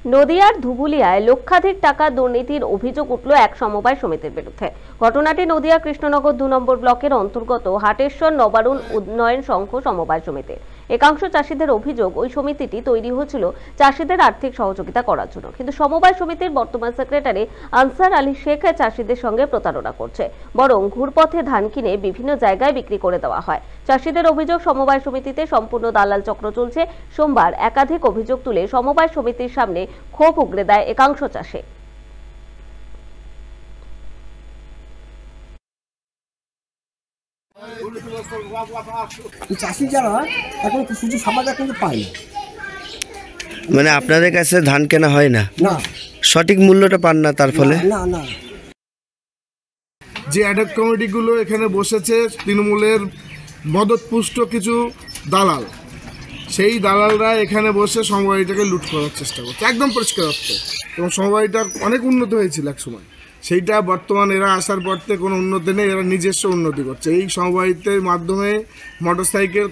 নদিয়ার ধুবুলিয়ায় লক্ষাধিক টাকা দুর্নীতির অভিযোগ উঠল এক সমবায় সমিতির বিরুদ্ধে। ঘটনাটি নদিয়া কৃষ্ণনগর 2 নম্বর ব্লকের অন্তর্গত হাটেশ্বর নবারুণ উন্নয়ন সংঘ সমবায় সমিতি। একাংশ চাষিদের অভিযোগ, ওই সমিতিটি তৈরি হয়েছিল চাষিদের আর্থিক সহযোগিতা করার জন্য, কিন্তু সমবায় সমিতির বর্তমান সেক্রেটারি আনসার আলী শেখ চাষিদের সঙ্গে প্রতারণা করছে, বরং ঘুরপথে ধান কিনে বিভিন্ন জায়গায় বিক্রি করে দেওয়া হয়। চাষিদের অভিযোগ, সমবায় সমিতিতে সম্পূর্ণ দালাল চক্র চলছে। সোমবার একাধিক অভিযোগ তুলে সমবায় সমিতির সামনে ক্ষোভ উগরে দেয় একাংশ চাষি। চাষি যারা এখন সুযোগ সমাজে কিন্তু পায় না, মানে আপনাদের কাছে ধান কেনা হয় না, না সঠিক মূল্যটা পান না, তার ফলে না না যে অ্যাডহক কমিটিগুলো এখানে বসেছে তৃণমূলের মদতপুষ্ট কিছু দালাল, সেই দালালরা এখানে বসে সমবায়টাকে লুট করার চেষ্টা করছে একদম পরিষ্কার অর্থে। এবং সমবায়টার অনেক উন্নত হয়েছিল এক সময়, সেইটা বর্তমানে এরা আসার পর থেকে কোনো উন্নতি নেই, এরা নিজস্ব উন্নতি করছে। এই সমবায়িতের মাধ্যমে মোটরসাইকেল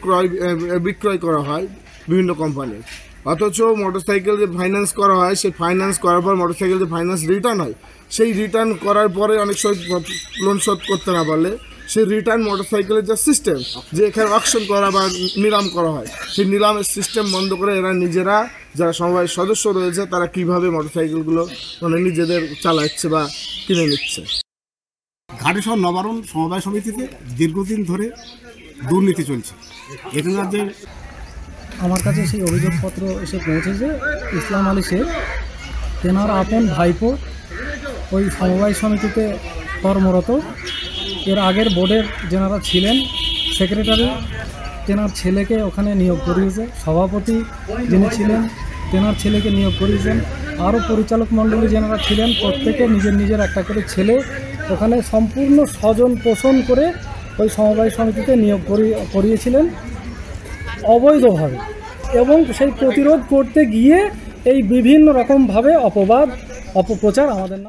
বিক্রয় করা হয় বিভিন্ন কোম্পানির, অথচ মোটরসাইকেল যে ফাইন্যান্স করা হয়, সেই ফাইন্যান্স করার পর মোটরসাইকেল যে ফাইন্যান্স রিটার্ন হয়, সেই রিটার্ন করার পরে অনেক সময় লোন শোধ করতে না পারলে সেই রিটার্ন মোটরসাইকেলের যে সিস্টেম, যে এখানে অকশন করা বা নিলাম করা হয়, সেই নিলামের সিস্টেম বন্ধ করে এরা নিজেরা, যারা সমবায়ের সদস্য রয়েছে, তারা কীভাবে মোটরসাইকেলগুলো মানে নিজেদের চালাচ্ছে বা কিনে নিচ্ছে। হাটেশ্বর নবারুণ সমবায় সমিতিতে দীর্ঘদিন ধরে দুর্নীতি চলছে। এখানকার যে আমার কাছে সেই অভিযোগপত্র এসে পৌঁছেছে। ইসলাম আলী শেখ, তেনার আপন ভাইপো ওই সমবায় সমিতিতে কর্মরত। এর আগের বোর্ডের যেনারা ছিলেন সেক্রেটারি, তেনার ছেলেকে ওখানে নিয়োগ করিয়েছে। সভাপতি যিনি ছিলেন তেনার ছেলেকে নিয়োগ করিয়েছেন। আরও পরিচালক মণ্ডলী যেনারা ছিলেন প্রত্যেকে নিজের নিজের একটা করে ছেলে ওখানে সম্পূর্ণ স্বজন পোষণ করে ওই সমবায় সমিতিতে নিয়োগ করিয়েছিলেন অবৈধভাবে, এবং সেই প্রতিরোধ করতে গিয়ে এই বিভিন্ন রকমভাবে অপবাদ অপপ্রচার আমাদের